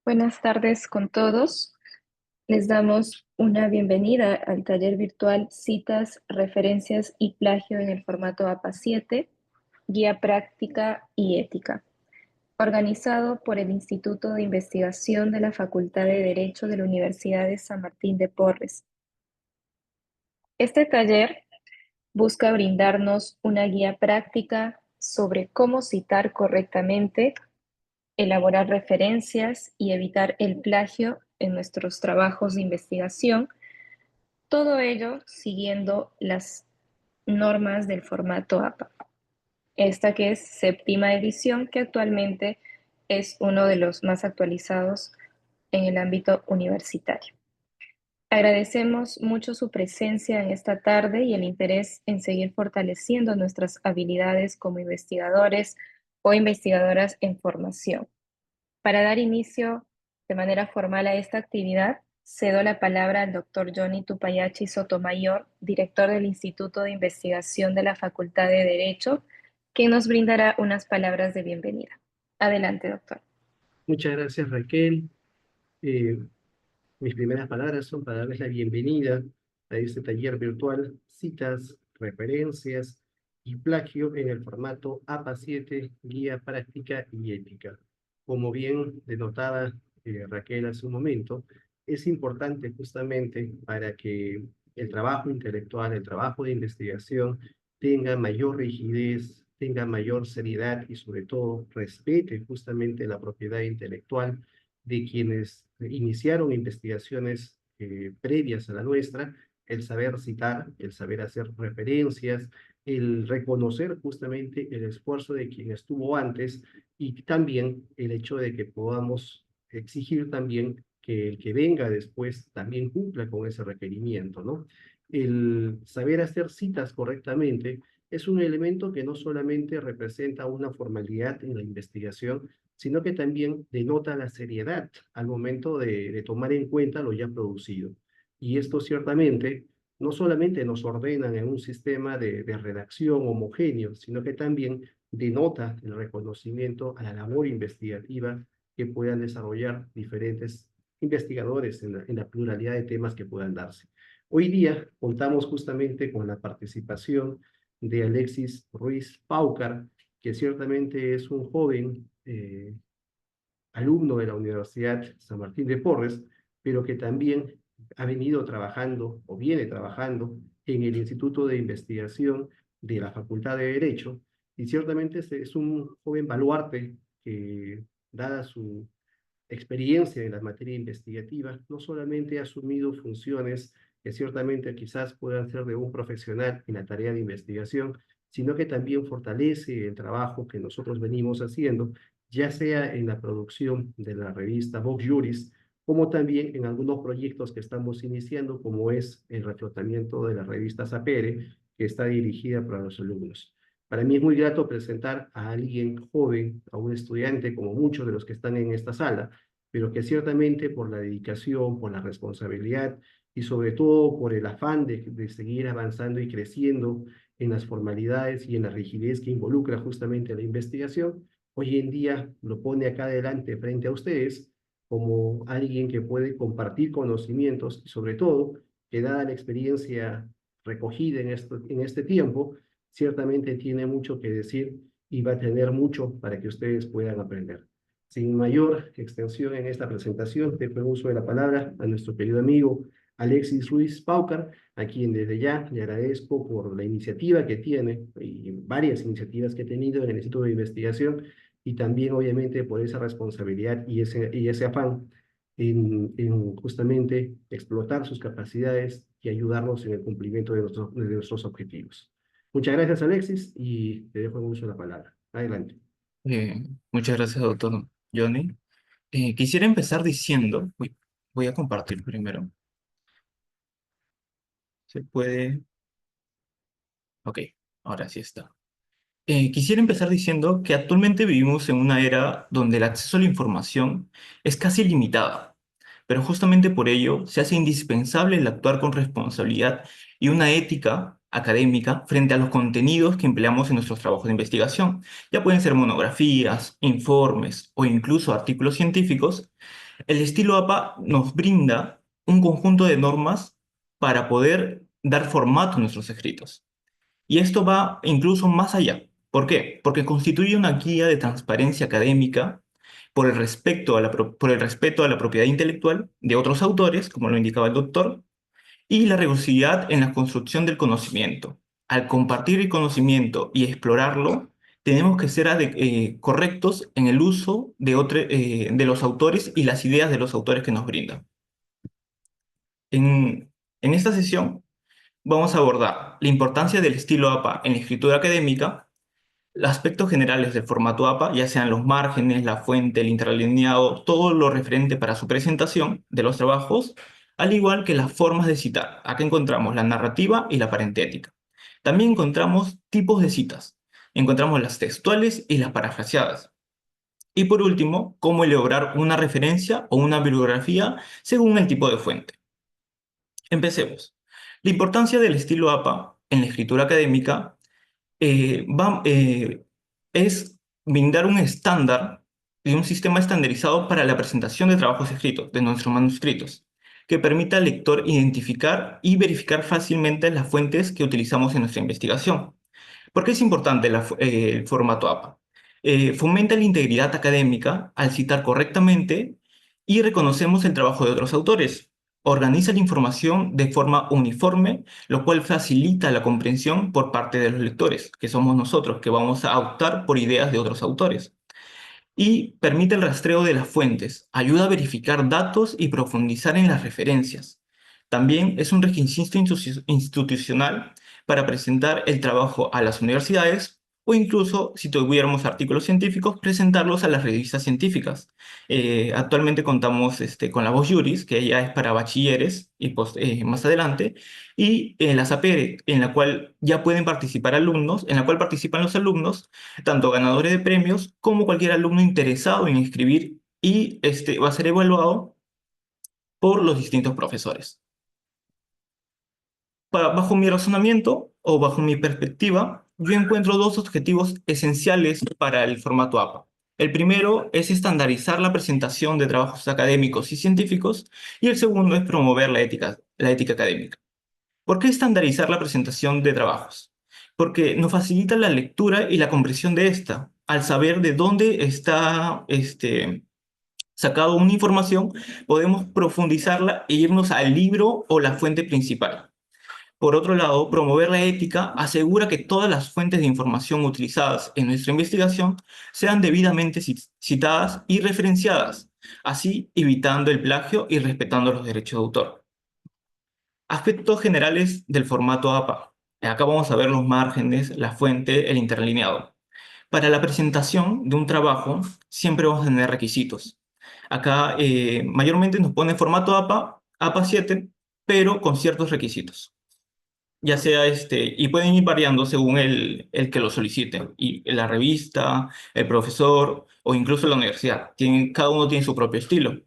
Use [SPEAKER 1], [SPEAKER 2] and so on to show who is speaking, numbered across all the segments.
[SPEAKER 1] Buenas tardes con todos. Les damos una bienvenida al taller virtual Citas, Referencias y Plagio en el formato APA 7, Guía Práctica y Ética, organizado por el Instituto de Investigación de la Facultad de Derecho de la Universidad de San Martín de Porres. Este taller busca brindarnos una guía práctica sobre cómo citar correctamente, elaborar referencias y evitar el plagio en nuestros trabajos de investigación, todo ello siguiendo las normas del formato APA. Esta que es séptima edición, que actualmente es uno de los más actualizados en el ámbito universitario. Agradecemos mucho su presencia en esta tarde y el interés en seguir fortaleciendo nuestras habilidades como investigadores o investigadoras en formación. Para dar inicio de manera formal a esta actividad, cedo la palabra al doctor Johnny Tupayachi Sotomayor, director del Instituto de Investigación de la Facultad de Derecho, quien nos brindará unas palabras de bienvenida. Adelante, doctor.
[SPEAKER 2] Muchas gracias, Raquel. Eh, Mis primeras palabras son para darles la bienvenida a este taller virtual, citas, referencias y plagio en el formato APA 7, Guía Práctica y Ética. Como bien denotaba Raquel hace un momento, es importante justamente para que el trabajo intelectual, el trabajo de investigación tenga mayor rigidez, tenga mayor seriedad y sobre todo respete justamente la propiedad intelectual de quienes iniciaron investigaciones previas a la nuestra, el saber citar, el saber hacer referencias, el reconocer justamente el esfuerzo de quien estuvo antes y también el hecho de que podamos exigir también que el que venga después también cumpla con ese requerimiento, ¿no? El saber hacer citas correctamente es un elemento que no solamente representa una formalidad en la investigación, sino que también denota la seriedad al momento de tomar en cuenta lo ya producido. Y esto ciertamente no solamente nos ordenan en un sistema de redacción homogéneo, sino que también denota el reconocimiento a la labor investigativa que puedan desarrollar diferentes investigadores en la pluralidad de temas que puedan darse. Hoy día contamos justamente con la participación de Alexis Ruiz Paucar, que ciertamente es un joven alumno de la Universidad San Martín de Porres, pero que también ha venido trabajando o viene trabajando en el Instituto de Investigación de la Facultad de Derecho, y ciertamente es un joven baluarte que, dada su experiencia en la materia investigativa, no solamente ha asumido funciones que ciertamente quizás puedan ser de un profesional en la tarea de investigación, sino que también fortalece el trabajo que nosotros venimos haciendo, ya sea en la producción de la revista Vox Juris, como también en algunos proyectos que estamos iniciando, como es el reflotamiento de la revista Sapere, que está dirigida para los alumnos. Para mí es muy grato presentar a alguien joven, a un estudiante, como muchos de los que están en esta sala, pero que ciertamente por la dedicación, por la responsabilidad y sobre todo por el afán de seguir avanzando y creciendo en las formalidades y en la rigidez que involucra justamente la investigación, hoy en día lo pone acá adelante frente a ustedes como alguien que puede compartir conocimientos y sobre todo que dada la experiencia recogida en este tiempo, ciertamente tiene mucho que decir y va a tener mucho para que ustedes puedan aprender. Sin mayor extensión en esta presentación, dejo el uso de la palabra a nuestro querido amigo Alexis Ruiz Paucar, a quien desde ya le agradezco por la iniciativa que tiene y varias iniciativas que ha tenido en el Instituto de Investigación y también obviamente por esa responsabilidad y ese afán en justamente explotar sus capacidades y ayudarnos en el cumplimiento de nuestros objetivos. Muchas gracias, Alexis, y te dejo el uso de la palabra. Adelante.
[SPEAKER 3] Muchas gracias, doctor Johnny. Quisiera empezar diciendo, voy a compartir primero. ¿Se puede? Ok, ahora sí está. Quisiera empezar diciendo que actualmente vivimos en una era donde el acceso a la información es casi ilimitado, pero justamente por ello se hace indispensable el actuar con responsabilidad y una ética académica frente a los contenidos que empleamos en nuestros trabajos de investigación. Ya pueden ser monografías, informes o incluso artículos científicos. El estilo APA nos brinda un conjunto de normas para poder dar formato a nuestros escritos. Y esto va incluso más allá. ¿Por qué? Porque constituye una guía de transparencia académica por el respeto a la propiedad intelectual de otros autores, como lo indicaba el doctor, y la rigurosidad en la construcción del conocimiento. Al compartir el conocimiento y explorarlo, tenemos que ser correctos en el uso de los autores y las ideas de los autores que nos brindan. En esta sesión vamos a abordar la importancia del estilo APA en la escritura académica, los aspectos generales del formato APA, ya sean los márgenes, la fuente, el interlineado, todo lo referente para su presentación de los trabajos, al igual que las formas de citar. Acá encontramos la narrativa y la parentética. También encontramos tipos de citas. Encontramos las textuales y las parafraseadas. Y por último, cómo elaborar una referencia o una bibliografía según el tipo de fuente. Empecemos. La importancia del estilo APA en la escritura académica es brindar un estándar y un sistema estandarizado para la presentación de trabajos escritos, de nuestros manuscritos, que permita al lector identificar y verificar fácilmente las fuentes que utilizamos en nuestra investigación. ¿Por qué es importante el formato APA? Fomenta la integridad académica al citar correctamente y reconocemos el trabajo de otros autores. Organiza la información de forma uniforme, lo cual facilita la comprensión por parte de los lectores, que somos nosotros, que vamos a optar por ideas de otros autores. Y permite el rastreo de las fuentes, ayuda a verificar datos y profundizar en las referencias. También es un requisito institucional para presentar el trabajo a las universidades o incluso, si tuviéramos artículos científicos, presentarlos a las revistas científicas. Actualmente contamos con la Voz Juris, que ya es para bachilleres y más adelante, y la SAPERE, en la cual ya pueden participar alumnos, en la cual participan los alumnos, tanto ganadores de premios como cualquier alumno interesado en escribir y va a ser evaluado por los distintos profesores. Bajo mi razonamiento o bajo mi perspectiva, yo encuentro dos objetivos esenciales para el formato APA. El primero es estandarizar la presentación de trabajos académicos y científicos, y el segundo es promover la ética académica. ¿Por qué estandarizar la presentación de trabajos? Porque nos facilita la lectura y la comprensión de esta. Al saber de dónde está sacado una información, podemos profundizarla e irnos al libro o la fuente principal. Por otro lado, promover la ética asegura que todas las fuentes de información utilizadas en nuestra investigación sean debidamente citadas y referenciadas, así evitando el plagio y respetando los derechos de autor. Aspectos generales del formato APA. Acá vamos a ver los márgenes, la fuente, el interlineado. Para la presentación de un trabajo, siempre vamos a tener requisitos. Acá mayormente nos pone formato APA, APA 7, pero con ciertos requisitos. Ya sea y pueden ir variando según el que lo solicite. Y la revista, el profesor o incluso la universidad. Cada uno tiene su propio estilo.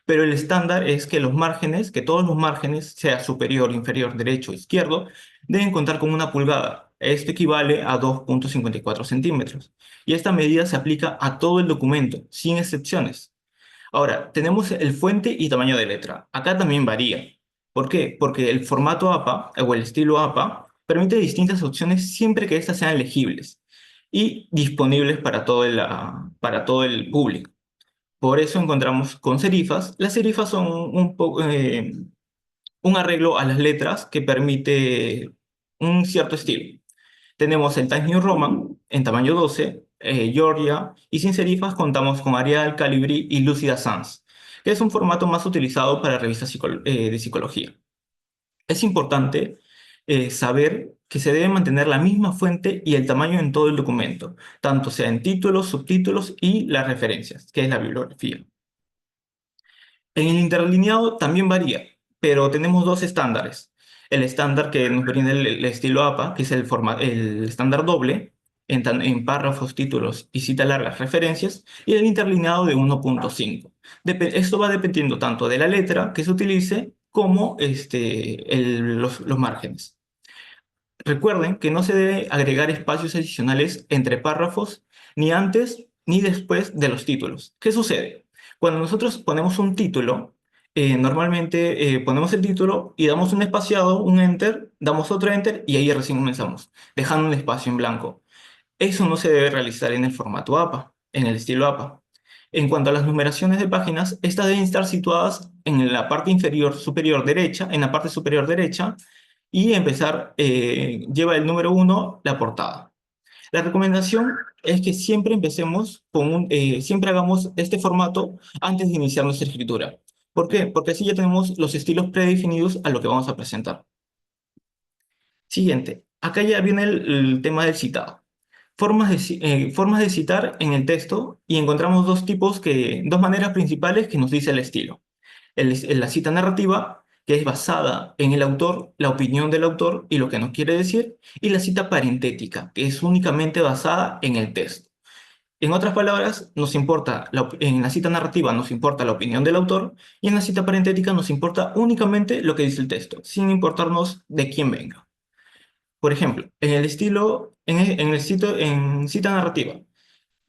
[SPEAKER 3] Pero el estándar es que que todos los márgenes, sea superior, inferior, derecho, izquierdo, deben contar con 1 pulgada. Esto equivale a 2,54 centímetros. Y esta medida se aplica a todo el documento, sin excepciones. Ahora, tenemos el fuente y tamaño de letra. Acá también varía. ¿Por qué? Porque el formato APA o el estilo APA permite distintas opciones siempre que éstas sean legibles y disponibles para todo el público. Por eso encontramos con serifas. Las serifas son un arreglo a las letras que permite un cierto estilo. Tenemos el Times New Roman en tamaño 12, Georgia, y sin serifas contamos con Arial, Calibri y Lucida Sans, que es un formato más utilizado para revistas de psicología. Es importante saber que se debe mantener la misma fuente y el tamaño en todo el documento, tanto sea en títulos, subtítulos y las referencias, que es la bibliografía. En el interlineado también varía, pero tenemos dos estándares. El estándar que nos brinda el estilo APA, que es el estándar doble, en párrafos, títulos y cita largas referencias, y el interlineado de 1,5. Esto va dependiendo tanto de la letra que se utilice como los márgenes. Recuerden que no se debe agregar espacios adicionales entre párrafos ni antes ni después de los títulos. ¿Qué sucede? Cuando nosotros ponemos un título, normalmente ponemos el título y damos un espaciado, un enter, damos otro enter y ahí recién comenzamos, dejando un espacio en blanco. Eso no se debe realizar en el formato APA, en el estilo APA. En cuanto a las numeraciones de páginas, estas deben estar situadas en la parte inferior superior derecha, en la parte superior derecha, y empezar, lleva el número 1, la portada. La recomendación es que siempre empecemos siempre hagamos este formato antes de iniciar nuestra escritura. ¿Por qué? Porque así ya tenemos los estilos predefinidos a lo que vamos a presentar. Siguiente, acá ya viene el tema del citado. Formas de citar en el texto y encontramos dos maneras principales que nos dice el estilo. La cita narrativa, que es basada en el autor, la opinión del autor y lo que nos quiere decir, y la cita parentética, que es únicamente basada en el texto. En otras palabras, en la cita narrativa nos importa la opinión del autor y en la cita parentética nos importa únicamente lo que dice el texto, sin importarnos de quién venga. Por ejemplo, en cita narrativa,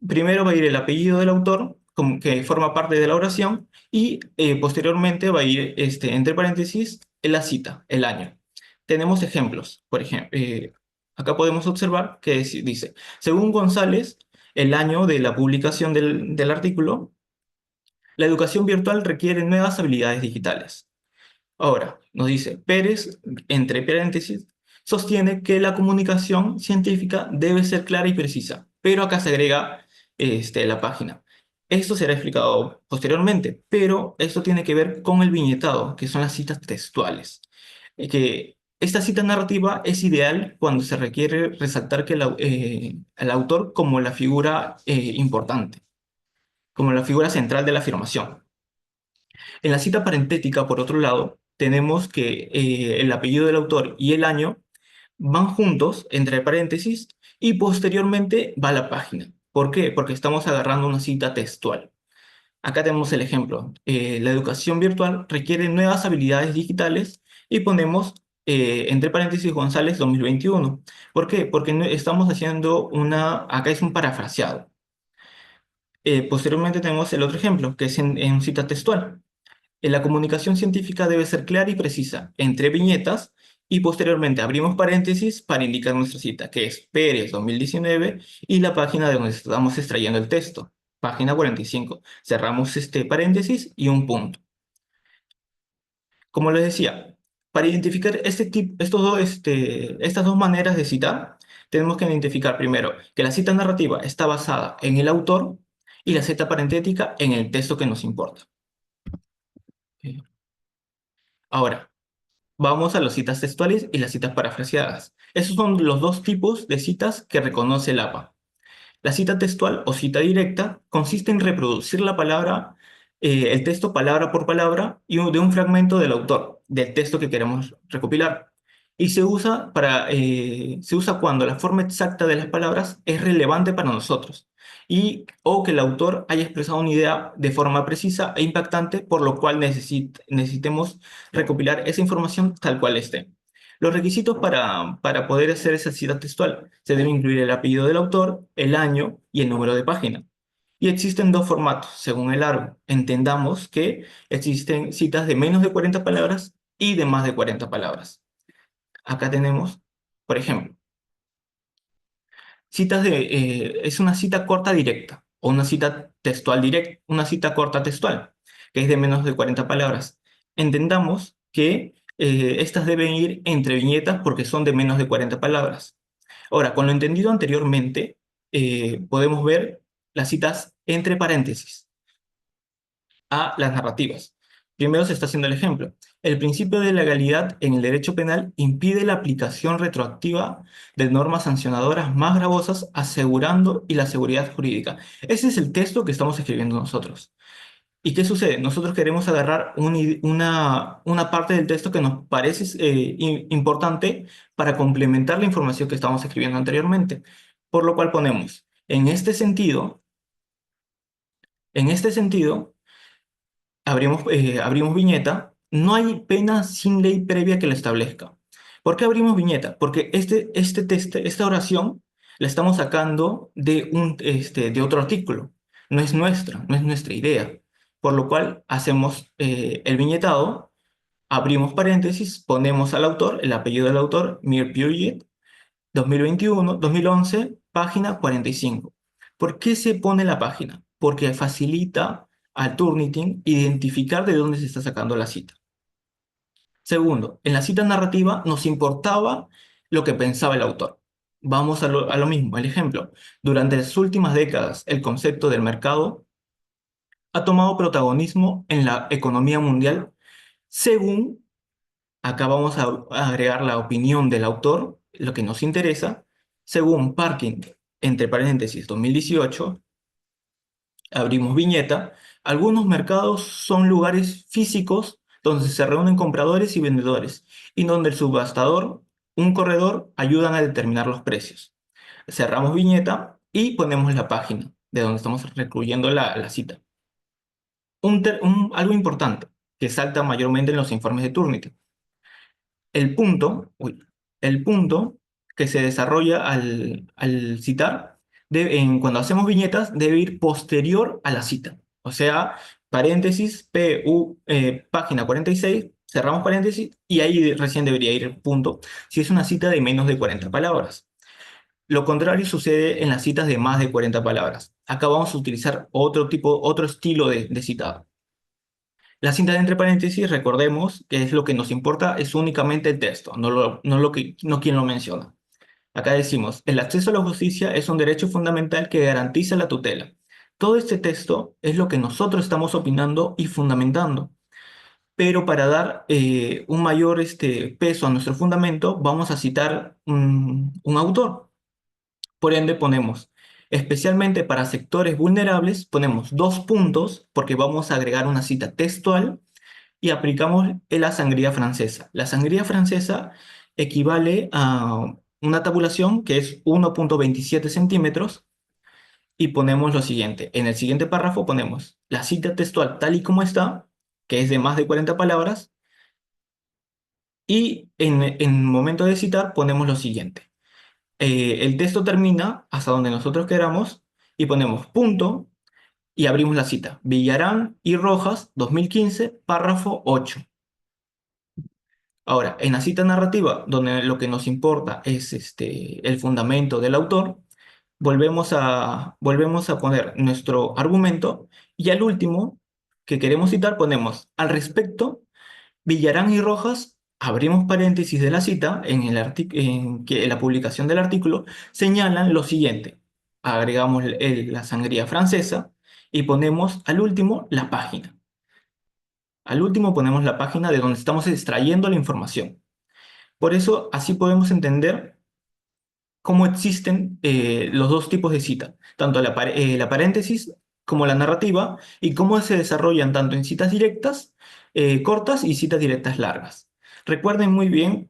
[SPEAKER 3] primero va a ir el apellido del autor, que forma parte de la oración, y posteriormente va a ir, entre paréntesis, la cita, el año. Tenemos ejemplos. Por ejemplo, acá podemos observar que dice, según González, el año de la publicación del artículo, la educación virtual requiere nuevas habilidades digitales. Ahora, nos dice, Pérez, entre paréntesis, sostiene que la comunicación científica debe ser clara y precisa, pero acá se agrega la página. Esto será explicado posteriormente, pero esto tiene que ver con el viñetado, que son las citas textuales. Que esta cita narrativa es ideal cuando se requiere resaltar que el autor como la figura importante, como la figura central de la afirmación. En la cita parentética, por otro lado, tenemos que el apellido del autor y el año van juntos, entre paréntesis, y posteriormente va la página. ¿Por qué? Porque estamos agarrando una cita textual. Acá tenemos el ejemplo. La educación virtual requiere nuevas habilidades digitales y ponemos, entre paréntesis, González 2021. ¿Por qué? Porque estamos haciendo acá es un parafraseado. Posteriormente tenemos el otro ejemplo, que es en cita textual. La comunicación científica debe ser clara y precisa, entre viñetas, y posteriormente abrimos paréntesis para indicar nuestra cita, que es Pérez 2019 y la página de donde estamos extrayendo el texto, página 45. Cerramos este paréntesis y un punto. Como les decía, para identificar estas dos maneras de citar, tenemos que identificar primero que la cita narrativa está basada en el autor y la cita parentética en el texto que nos importa. Ahora, vamos a las citas textuales y las citas parafraseadas. Esos son los dos tipos de citas que reconoce el APA. La cita textual o cita directa consiste en reproducir el texto palabra por palabra de un fragmento del autor, del texto que queremos recopilar. Y se usa cuando la forma exacta de las palabras es relevante para nosotros o que el autor haya expresado una idea de forma precisa e impactante, por lo cual necesitemos recopilar esa información tal cual esté. Los requisitos para poder hacer esa cita textual: se debe incluir el apellido del autor, el año y el número de página. Y existen dos formatos, según el largo. Entendamos que existen citas de menos de 40 palabras y de más de 40 palabras. Acá tenemos, por ejemplo, es una cita corta directa o una cita textual directa, una cita corta textual, que es de menos de 40 palabras. Entendamos que estas deben ir entre viñetas porque son de menos de 40 palabras. Ahora, con lo entendido anteriormente, podemos ver las citas entre paréntesis a las narrativas. Primero se está haciendo el ejemplo. El principio de legalidad en el derecho penal impide la aplicación retroactiva de normas sancionadoras más gravosas, asegurando y la seguridad jurídica. Ese es el texto que estamos escribiendo nosotros. ¿Y qué sucede? Nosotros queremos agarrar una parte del texto que nos parece importante para complementar la información que estábamos escribiendo anteriormente. Por lo cual ponemos, en este sentido, abrimos viñeta. No hay pena sin ley previa que la establezca. ¿Por qué abrimos viñeta? Porque esta oración la estamos sacando de otro artículo. No es nuestra idea. por lo cual hacemos el viñetado, abrimos paréntesis, ponemos al autor, el apellido del autor, Mir Puryeat, 2011, página 45. ¿Por qué se pone la página? Porque facilita al Turnitin identificar de dónde se está sacando la cita. Segundo, en la cita narrativa nos importaba lo que pensaba el autor. Vamos a lo mismo, el ejemplo. Durante las últimas décadas, el concepto del mercado ha tomado protagonismo en la economía mundial según, acá vamos a agregar la opinión del autor, lo que nos interesa, según Parkin, entre paréntesis 2018, abrimos viñeta, algunos mercados son lugares físicos donde se reúnen compradores y vendedores y donde el subastador, un corredor, ayudan a determinar los precios. Cerramos viñeta y ponemos la página de donde estamos recluyendo la cita. Algo importante que salta mayormente en los informes de Turnitin. El punto que se desarrolla al citar, cuando hacemos viñetas, debe ir posterior a la cita. O sea, paréntesis, página 46, cerramos paréntesis y ahí recién debería ir el punto si es una cita de menos de 40 palabras. Lo contrario sucede en las citas de más de 40 palabras. Acá vamos a utilizar otro estilo de citado. La cinta de entre paréntesis, recordemos que es lo que nos importa, es únicamente el texto, no quien lo menciona. Acá decimos, el acceso a la justicia es un derecho fundamental que garantiza la tutela. Todo este texto es lo que nosotros estamos opinando y fundamentando. Pero para dar un mayor peso a nuestro fundamento, vamos a citar un autor. Por ende, ponemos, especialmente para sectores vulnerables, ponemos 2 puntos porque vamos a agregar una cita textual y aplicamos la sangría francesa. La sangría francesa equivale a una tabulación que es 1,27 centímetros y ponemos lo siguiente. En el siguiente párrafo ponemos la cita textual tal y como está, que es de más de 40 palabras, y en momento de citar ponemos lo siguiente. El texto termina hasta donde nosotros queramos y ponemos punto y abrimos la cita. Villarán y Rojas, 2015, párrafo 8. Ahora, en la cita narrativa, donde lo que nos importa es el fundamento del autor, volvemos a poner nuestro argumento y al último que queremos citar ponemos al respecto, Villarán y Rojas, abrimos paréntesis de la cita en que la publicación del artículo señalan lo siguiente. Agregamos la sangría francesa y ponemos al último la página. Al último ponemos la página de donde estamos extrayendo la información. Por eso, así podemos entender cómo existen los dos tipos de cita, tanto la paréntesis como la narrativa, y cómo se desarrollan tanto en citas directas cortas y citas directas largas. Recuerden muy bien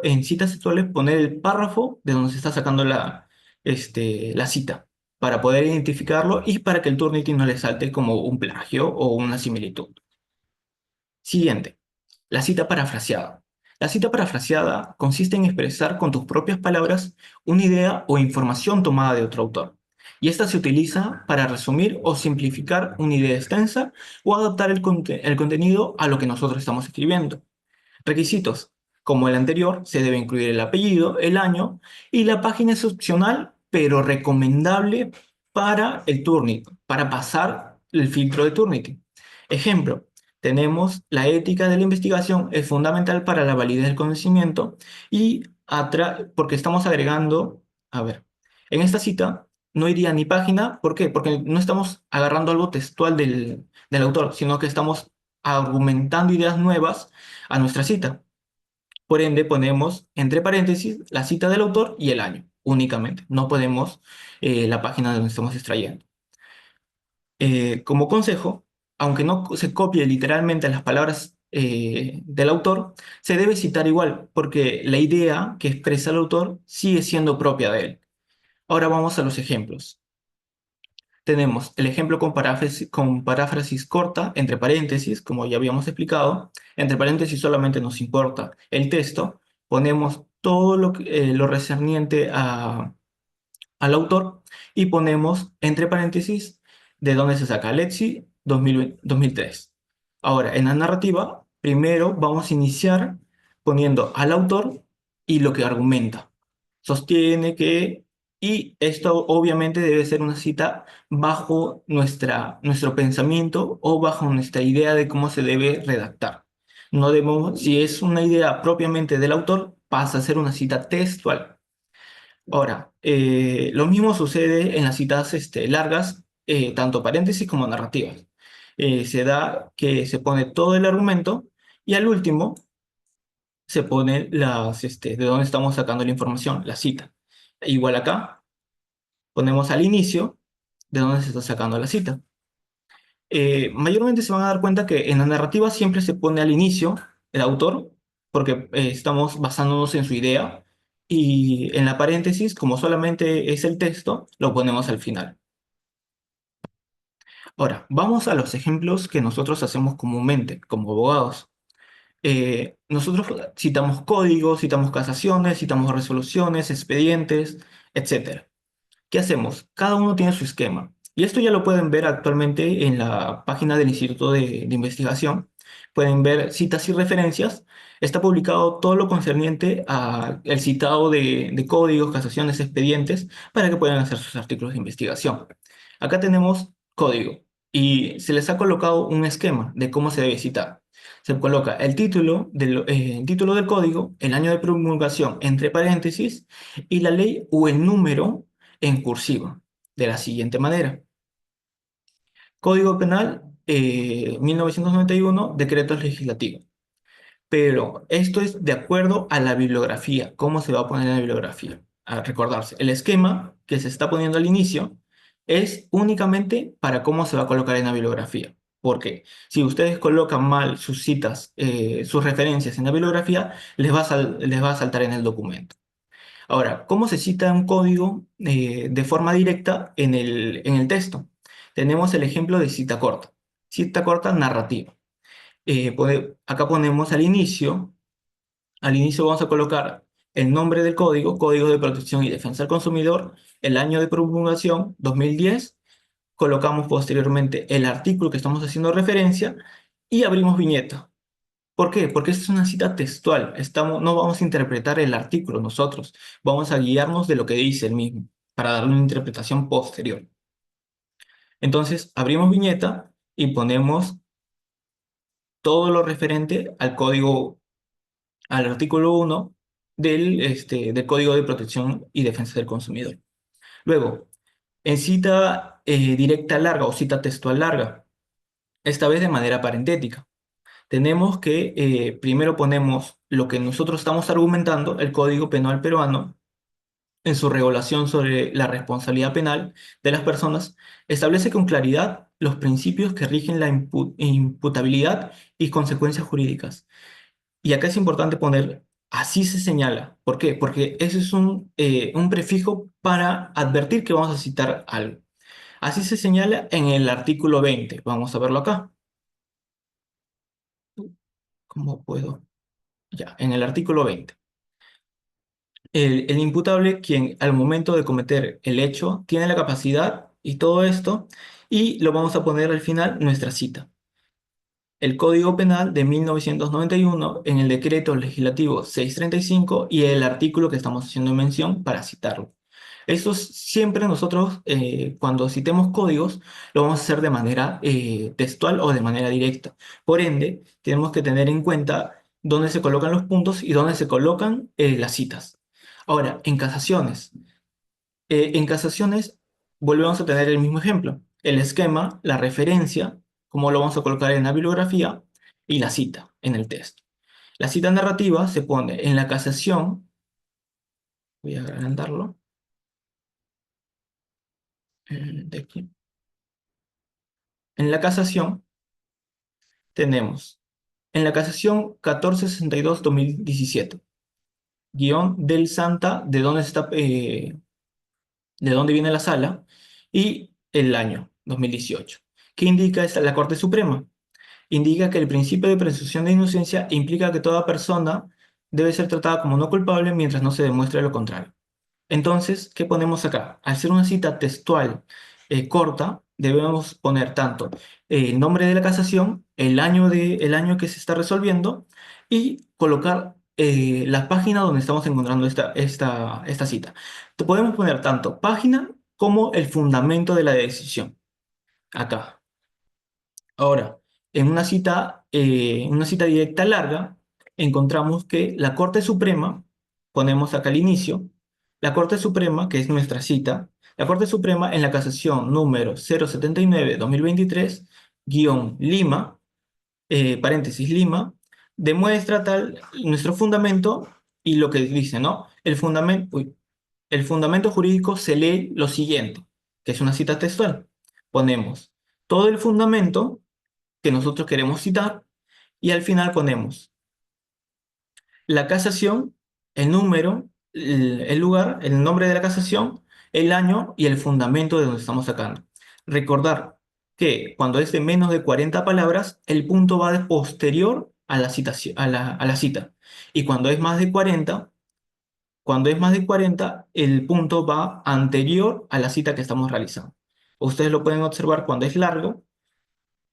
[SPEAKER 3] en citas textuales poner el párrafo de donde se está sacando la cita, para poder identificarlo y para que el Turnitin no le salte como un plagio o una similitud. Siguiente. La cita parafraseada. La cita parafraseada consiste en expresar con tus propias palabras una idea o información tomada de otro autor. Y esta se utiliza para resumir o simplificar una idea extensa o adaptar el contenido a lo que nosotros estamos escribiendo. Requisitos. Como el anterior, se debe incluir el apellido, el año y la página es opcional, pero recomendable para el Turnitin, para pasar el filtro de Turnitin. Ejemplo. Tenemos la ética de la investigación, es fundamental para la validez del conocimiento y porque estamos agregando, a ver, en esta cita no iría ni página, ¿por qué? Porque no estamos agarrando algo textual del autor, sino que estamos argumentando ideas nuevas a nuestra cita. Por ende, ponemos entre paréntesis la cita del autor y el año únicamente, no ponemos la página de donde estamos extrayendo. Como consejo, aunque no se copie literalmente las palabras del autor, se debe citar igual, porque la idea que expresa el autor sigue siendo propia de él. Ahora vamos a los ejemplos. Tenemos el ejemplo con paráfrasis corta, entre paréntesis, como ya habíamos explicado. Entre paréntesis solamente nos importa el texto. Ponemos todo lo recerniente al autor y ponemos entre paréntesis de dónde se saca. 2003. Ahora, en la narrativa, primero vamos a iniciar poniendo al autor y lo que argumenta. Sostiene que, y esto obviamente debe ser una cita bajo nuestro pensamiento o bajo nuestra idea de cómo se debe redactar. No debemos, si es una idea propiamente del autor, pasa a ser una cita textual. Ahora, lo mismo sucede en las citas largas, tanto paréntesis como narrativas. Se da que se pone todo el argumento y al último se pone de dónde estamos sacando la información, la cita. Igual acá, ponemos al inicio de dónde se está sacando la cita. Mayormente se van a dar cuenta que en la narrativa siempre se pone al inicio el autor, porque estamos basándonos en su idea, y en la paréntesis, como solamente es el texto, lo ponemos al final. Ahora, vamos a los ejemplos que nosotros hacemos comúnmente como abogados. Nosotros citamos códigos, citamos casaciones, citamos resoluciones, expedientes, etcétera. ¿Qué hacemos? Cada uno tiene su esquema. Y esto ya lo pueden ver actualmente en la página del Instituto de Investigación. Pueden ver citas y referencias. Está publicado todo lo concerniente al citado de códigos, casaciones, expedientes, para que puedan hacer sus artículos de investigación. Acá tenemos código y se les ha colocado un esquema de cómo se debe citar. Se coloca el título del código, el año de promulgación entre paréntesis y la ley o el número en cursiva, de la siguiente manera. Código Penal 1991, decretos legislativos. Pero esto es de acuerdo a la bibliografía. ¿Cómo se va a poner en la bibliografía? A recordarse, el esquema que se está poniendo al inicio es únicamente para cómo se va a colocar en la bibliografía. Porque si ustedes colocan mal sus citas, sus referencias en la bibliografía, les va a saltar en el documento. Ahora, ¿cómo se cita un código de forma directa en el texto? Tenemos el ejemplo de cita corta narrativa. Acá ponemos al inicio vamos a colocar el nombre del código, Código de Protección y Defensa del Consumidor, el año de promulgación, 2010, colocamos posteriormente el artículo que estamos haciendo referencia y abrimos viñeta. ¿Por qué? Porque esta es una cita textual. No vamos a interpretar el artículo nosotros, vamos a guiarnos de lo que dice el mismo para darle una interpretación posterior. Entonces, abrimos viñeta y ponemos todo lo referente al código, al artículo 1 del Código de Protección y Defensa del Consumidor. Luego, en cita directa larga o cita textual larga, esta vez de manera parentética. Tenemos que primero ponemos lo que nosotros estamos argumentando, el Código Penal peruano, en su regulación sobre la responsabilidad penal de las personas, establece con claridad los principios que rigen la imputabilidad y consecuencias jurídicas. Y acá es importante poner, así se señala. ¿Por qué? Porque ese es un prefijo para advertir que vamos a citar algo. Así se señala en el artículo 20. Vamos a verlo acá. ¿Cómo puedo? Ya, en el artículo 20. El imputable, quien al momento de cometer el hecho tiene la capacidad y todo esto, y lo vamos a poner al final nuestra cita. El Código Penal de 1991 en el Decreto Legislativo 635 y el artículo que estamos haciendo mención para citarlo. Esto siempre nosotros, cuando citemos códigos, lo vamos a hacer de manera textual o de manera directa. Por ende, tenemos que tener en cuenta dónde se colocan los puntos y dónde se colocan las citas. Ahora, en casaciones volvemos a tener el mismo ejemplo. El esquema, la referencia, cómo lo vamos a colocar en la bibliografía y la cita en el texto. La cita narrativa se pone en la casación, voy a agrandarlo, de aquí. En la casación tenemos, en la casación 1462-2017, guión del Santa, de dónde viene la sala, y el año 2018. ¿Qué indica la Corte Suprema? Indica que el principio de presunción de inocencia implica que toda persona debe ser tratada como no culpable mientras no se demuestre lo contrario. Entonces, ¿qué ponemos acá? Al ser una cita textual corta, debemos poner tanto el nombre de la casación, el año que se está resolviendo y colocar la página donde estamos encontrando esta cita. Podemos poner tanto página como el fundamento de la decisión acá. Ahora, en una cita directa larga, encontramos que la Corte Suprema, ponemos acá al inicio, la Corte Suprema, que es nuestra cita, la Corte Suprema en la casación número 079-2023, guión Lima, paréntesis Lima, demuestra tal nuestro fundamento y lo que dice, ¿no? El fundamento jurídico se lee lo siguiente, que es una cita textual. Ponemos todo el fundamento que nosotros queremos citar y al final ponemos la casación, el número, el lugar, el nombre de la casación, el año y el fundamento de donde estamos sacando. Recordar que cuando es de menos de 40 palabras, el punto va de posterior a la citación, a la cita. Y cuando es más de 40, el punto va anterior a la cita que estamos realizando. Ustedes lo pueden observar cuando es largo,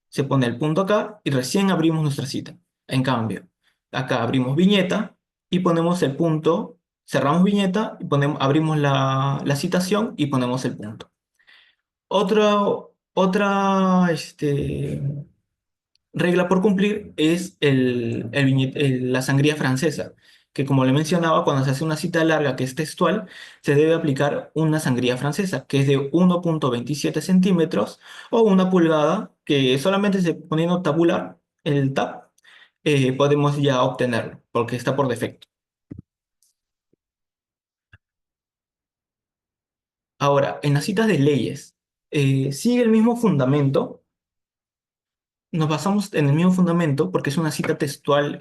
[SPEAKER 3] se pone el punto acá y recién abrimos nuestra cita. En cambio, acá abrimos viñeta y ponemos el punto, cerramos viñeta y abrimos la citación y ponemos el punto. Otra regla por cumplir es la sangría francesa, que como le mencionaba, cuando se hace una cita larga que es textual, se debe aplicar una sangría francesa, que es de 1,27 centímetros o una pulgada, que solamente poniendo tabular, el tab, podemos ya obtenerlo, porque está por defecto. Ahora, en las citas de leyes, sigue el mismo fundamento. Nos basamos en el mismo fundamento porque es una cita textual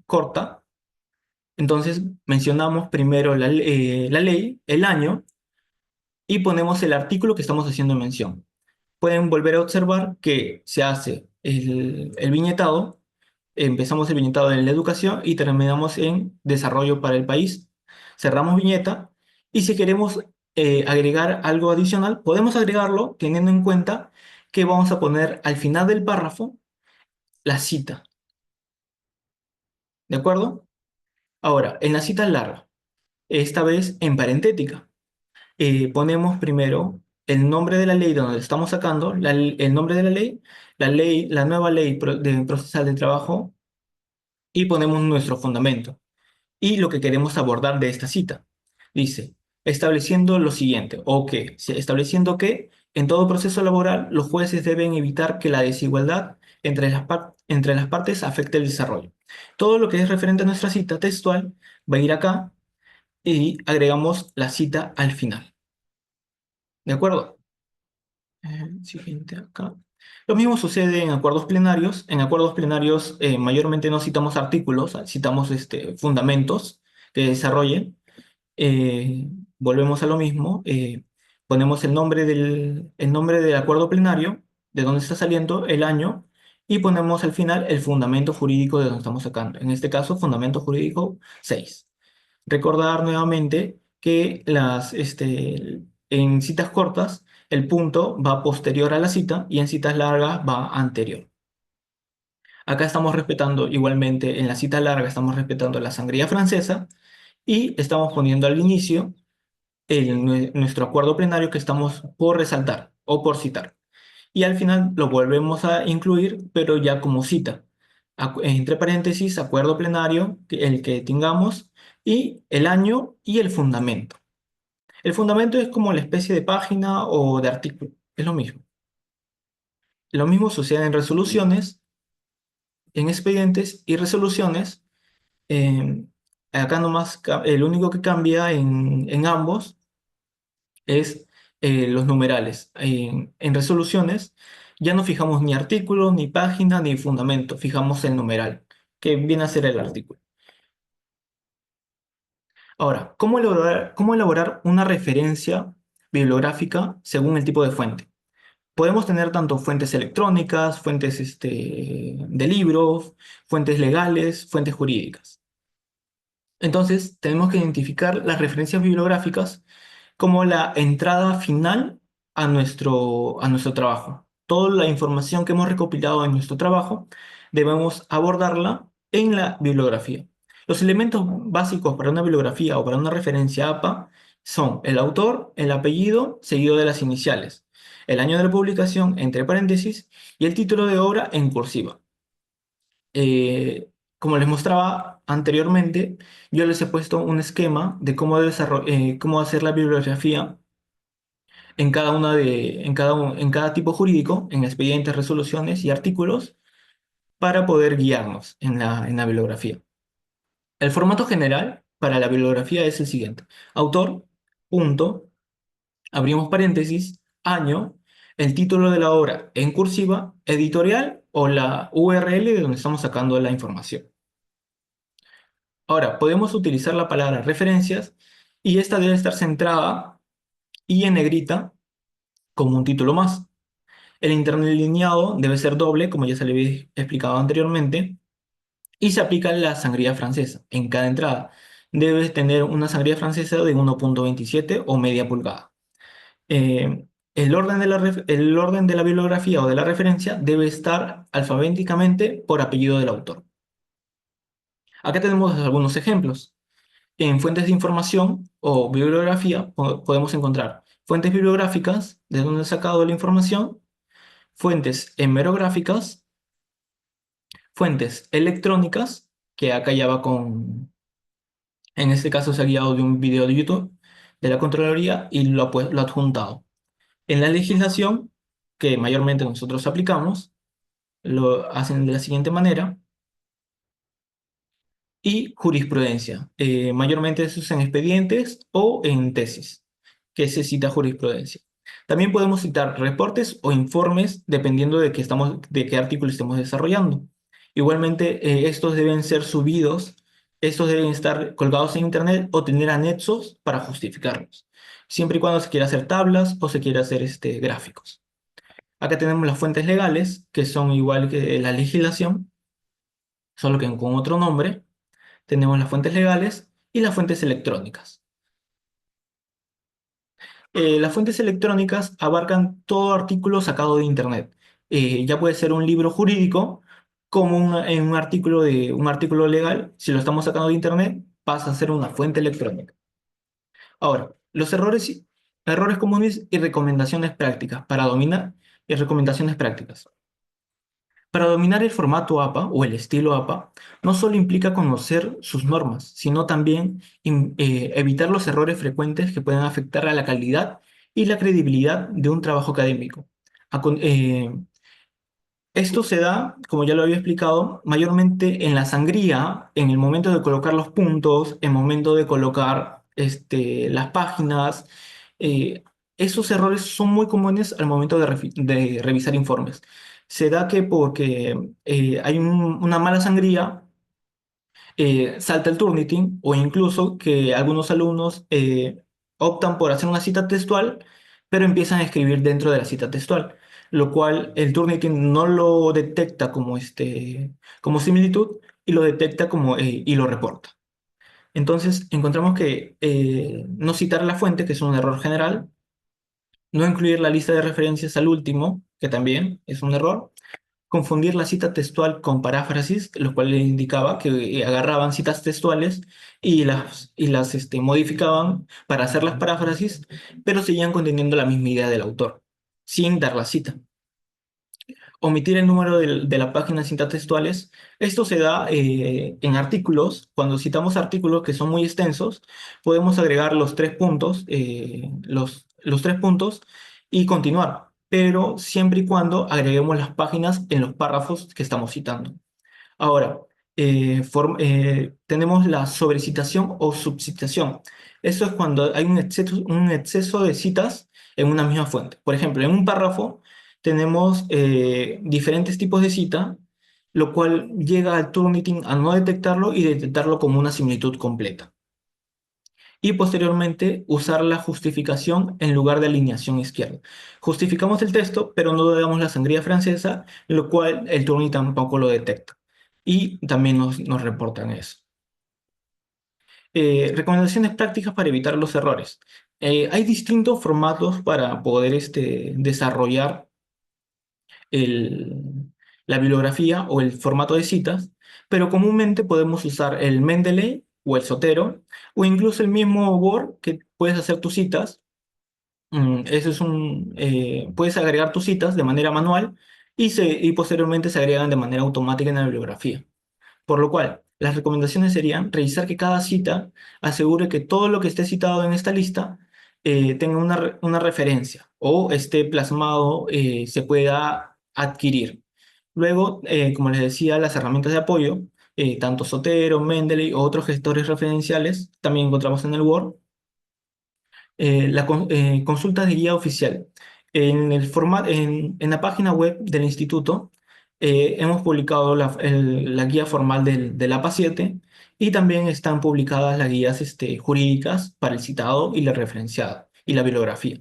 [SPEAKER 3] corta. Entonces mencionamos primero la ley, el año, y ponemos el artículo que estamos haciendo mención. Pueden volver a observar que se hace el viñetado, empezamos el viñetado en la educación y terminamos en desarrollo para el país. Cerramos viñeta y si queremos agregar algo adicional, podemos agregarlo teniendo en cuenta que vamos a poner al final del párrafo la cita. ¿De acuerdo? Ahora, en la cita larga, esta vez en parentética. Ponemos primero el nombre de la ley de donde estamos sacando, el nombre de la nueva ley procesal de trabajo y ponemos nuestro fundamento y lo que queremos abordar de esta cita. Dice, estableciendo lo siguiente, estableciendo que en todo proceso laboral los jueces deben evitar que la desigualdad entre las partes afecte el desarrollo. Todo lo que es referente a nuestra cita textual va a ir acá y agregamos la cita al final. ¿De acuerdo? Siguiente acá. Lo mismo sucede en acuerdos plenarios. En acuerdos plenarios mayormente no citamos artículos, citamos fundamentos que desarrollen. Eh, Volvemos a lo mismo. Ponemos el nombre del acuerdo plenario, de dónde está saliendo, el año, y ponemos al final el fundamento jurídico de donde estamos sacando. En este caso, fundamento jurídico 6. Recordar nuevamente que en citas cortas el punto va posterior a la cita y en citas largas va anterior. Acá estamos respetando igualmente, en la cita larga estamos respetando la sangría francesa y estamos poniendo al inicio nuestro acuerdo plenario que estamos por resaltar o por citar. Y al final lo volvemos a incluir, pero ya como cita. Entre paréntesis, acuerdo plenario, el que tengamos, y el año y el fundamento. El fundamento es como la especie de página o de artículo, es lo mismo. Lo mismo sucede en resoluciones, en expedientes y resoluciones. Eh, Acá nomás el único que cambia en ambos es los numerales. En resoluciones ya no fijamos ni artículo, ni página, ni fundamento, fijamos el numeral, que viene a ser el artículo. Ahora, cómo elaborar una referencia bibliográfica según el tipo de fuente? Podemos tener tanto fuentes electrónicas, fuentes de libros, fuentes legales, fuentes jurídicas. Entonces, tenemos que identificar las referencias bibliográficas como la entrada final a nuestro trabajo. Toda la información que hemos recopilado en nuestro trabajo debemos abordarla en la bibliografía. Los elementos básicos para una bibliografía o para una referencia APA son el autor, el apellido, seguido de las iniciales, el año de la publicación, entre paréntesis, y el título de obra en cursiva. Como les mostraba anteriormente, yo les he puesto un esquema de cómo hacer la bibliografía en en cada tipo jurídico, en expedientes, resoluciones y artículos, para poder guiarnos en en la bibliografía. El formato general para la bibliografía es el siguiente: autor, punto, abrimos paréntesis, año, el título de la obra en cursiva, editorial o la URL de donde estamos sacando la información. Ahora, podemos utilizar la palabra referencias y esta debe estar centrada y en negrita como un título más. El interlineado debe ser doble, como ya se le había explicado anteriormente, y se aplica la sangría francesa. En cada entrada debe tener una sangría francesa de 1,27 o media pulgada. El orden de la bibliografía o de la referencia debe estar alfabéticamente por apellido del autor. Acá tenemos algunos ejemplos. En fuentes de información o bibliografía podemos encontrar fuentes bibliográficas, de donde he sacado la información, fuentes hemerográficas, fuentes electrónicas, que acá ya va en este caso se ha guiado de un video de YouTube de la Contraloría y lo ha adjuntado. En la legislación, que mayormente nosotros aplicamos, lo hacen de la siguiente manera. Y jurisprudencia. Mayormente se usa en expedientes o en tesis, que se cita jurisprudencia. También podemos citar reportes o informes dependiendo de qué artículo estemos desarrollando. Igualmente, estos deben ser subidos, estos deben estar colgados en Internet o tener anexos para justificarlos, siempre y cuando se quiera hacer tablas o se quiera hacer gráficos. Acá tenemos las fuentes legales, que son igual que la legislación, solo que con otro nombre. Tenemos las fuentes legales y las fuentes electrónicas. Las fuentes electrónicas abarcan todo artículo sacado de Internet. Ya puede ser un libro jurídico, como en un artículo legal. Si lo estamos sacando de Internet, pasa a ser una fuente electrónica. Ahora, los errores comunes y recomendaciones prácticas para dominar y recomendaciones prácticas. Para dominar el formato APA o el estilo APA, no solo implica conocer sus normas, sino también evitar los errores frecuentes que pueden afectar a la calidad y la credibilidad de un trabajo académico. A con- eh, Esto se da, como ya lo había explicado, mayormente en la sangría, en el momento de colocar los puntos, en el momento de colocar las páginas. eh, Esos errores son muy comunes al momento de revisar informes. Se da que porque hay una mala sangría, salta el Turnitin, o incluso que algunos alumnos optan por hacer una cita textual, pero empiezan a escribir dentro de la cita textual, lo cual el Turnitin no lo detecta como similitud y lo detecta y lo reporta. Entonces, encontramos que no citar la fuente, que es un error general, no incluir la lista de referencias al último, que también es un error, confundir la cita textual con paráfrasis, lo cual le indicaba que agarraban citas textuales y las modificaban para hacer las paráfrasis, pero seguían conteniendo la misma idea del autor, sin dar la cita. Omitir el número de la página en citas textuales. Esto se da en artículos. Cuando citamos artículos que son muy extensos, podemos agregar los tres puntos, los tres puntos y continuar, pero siempre y cuando agreguemos las páginas en los párrafos que estamos citando. Ahora, tenemos la sobrecitación o subcitación. Eso es cuando hay un exceso de citas en una misma fuente. Por ejemplo, en un párrafo tenemos diferentes tipos de cita, lo cual llega al Turnitin a no detectarlo y detectarlo como una similitud completa. Y posteriormente usar la justificación en lugar de alineación izquierda. Justificamos el texto, pero no le damos la sangría francesa, lo cual el Turnitin tampoco lo detecta. Y también nos reportan eso. Recomendaciones prácticas para evitar los errores. Hay distintos formatos para poder desarrollar el- la bibliografía o el formato de citas, pero comúnmente podemos usar el Mendeley o el Zotero, o incluso el mismo Word que puedes hacer tus citas. Eso es puedes agregar tus citas de manera manual y posteriormente se agregan de manera automática en la bibliografía. Por lo cual, las recomendaciones serían revisar que cada cita asegure que todo lo que esté citado en esta lista tenga una referencia o esté plasmado, se pueda adquirir. Luego, como les decía, las herramientas de apoyo, tanto Zotero, Mendeley o otros gestores referenciales, también encontramos en el Word. Consulta de guía oficial. En la página web del instituto hemos publicado la guía formal del APA 7 y también están publicadas las guías jurídicas para el citado y la referenciada y la bibliografía.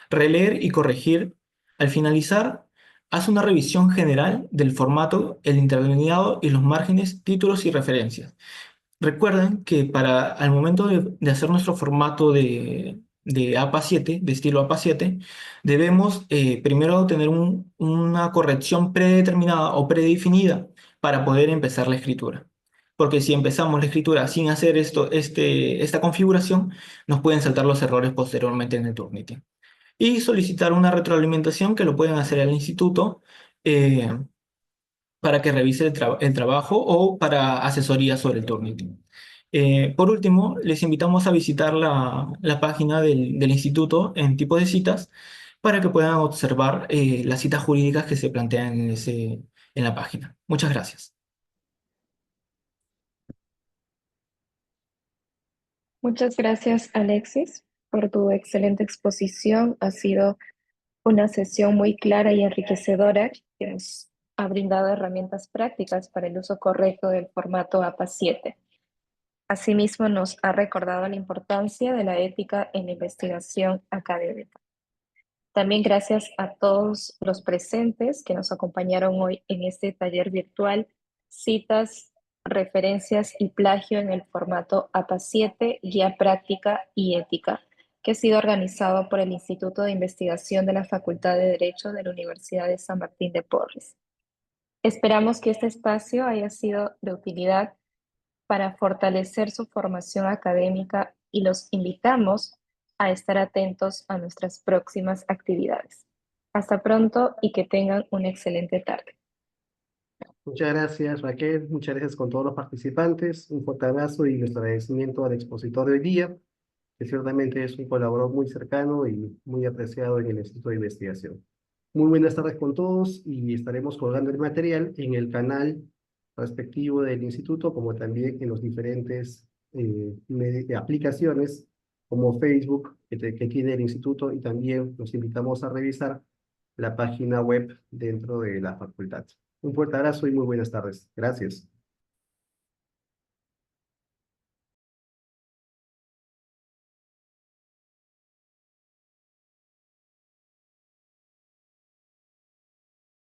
[SPEAKER 3] Releer y corregir. Al finalizar, haz una revisión general del formato, el interlineado y los márgenes, títulos y referencias. Recuerden que al momento de hacer nuestro formato de APA 7, de estilo APA 7, debemos primero tener una corrección predeterminada o predefinida para poder empezar la escritura. Porque si empezamos la escritura sin hacer esta configuración, nos pueden saltar los errores posteriormente en el Turnitin. Y solicitar una retroalimentación que lo pueden hacer al instituto. Para que revise el trabajo o para asesoría sobre el Turnitin. Por último, les invitamos a visitar la página del instituto en tipo de citas para que puedan observar las citas jurídicas que se plantean en la página. Muchas gracias.
[SPEAKER 1] Muchas gracias, Alexis, por tu excelente exposición. Ha sido una sesión muy clara y enriquecedora que nos ha brindado herramientas prácticas para el uso correcto del formato APA 7. Asimismo, nos ha recordado la importancia de la ética en la investigación académica. También gracias a todos los presentes que nos acompañaron hoy en este taller virtual, citas, referencias y plagio en el formato APA 7, Guía Práctica y Ética, que ha sido organizado por el Instituto de Investigación de la Facultad de Derecho de la Universidad de San Martín de Porres. Esperamos que este espacio haya sido de utilidad para fortalecer su formación académica y los invitamos a estar atentos a nuestras próximas actividades. Hasta pronto y que tengan una excelente tarde.
[SPEAKER 2] Muchas gracias, Raquel. Muchas gracias con todos los participantes. Un fuerte abrazo y nuestro agradecimiento al expositor de hoy día, que ciertamente es un colaborador muy cercano y muy apreciado en el Instituto de Investigación. Muy buenas tardes con todos y estaremos colgando el material en el canal respectivo del instituto, como también en los diferentes aplicaciones como Facebook que tiene el instituto, y también los invitamos a revisar la página web dentro de la facultad. Un fuerte abrazo y muy buenas tardes. Gracias.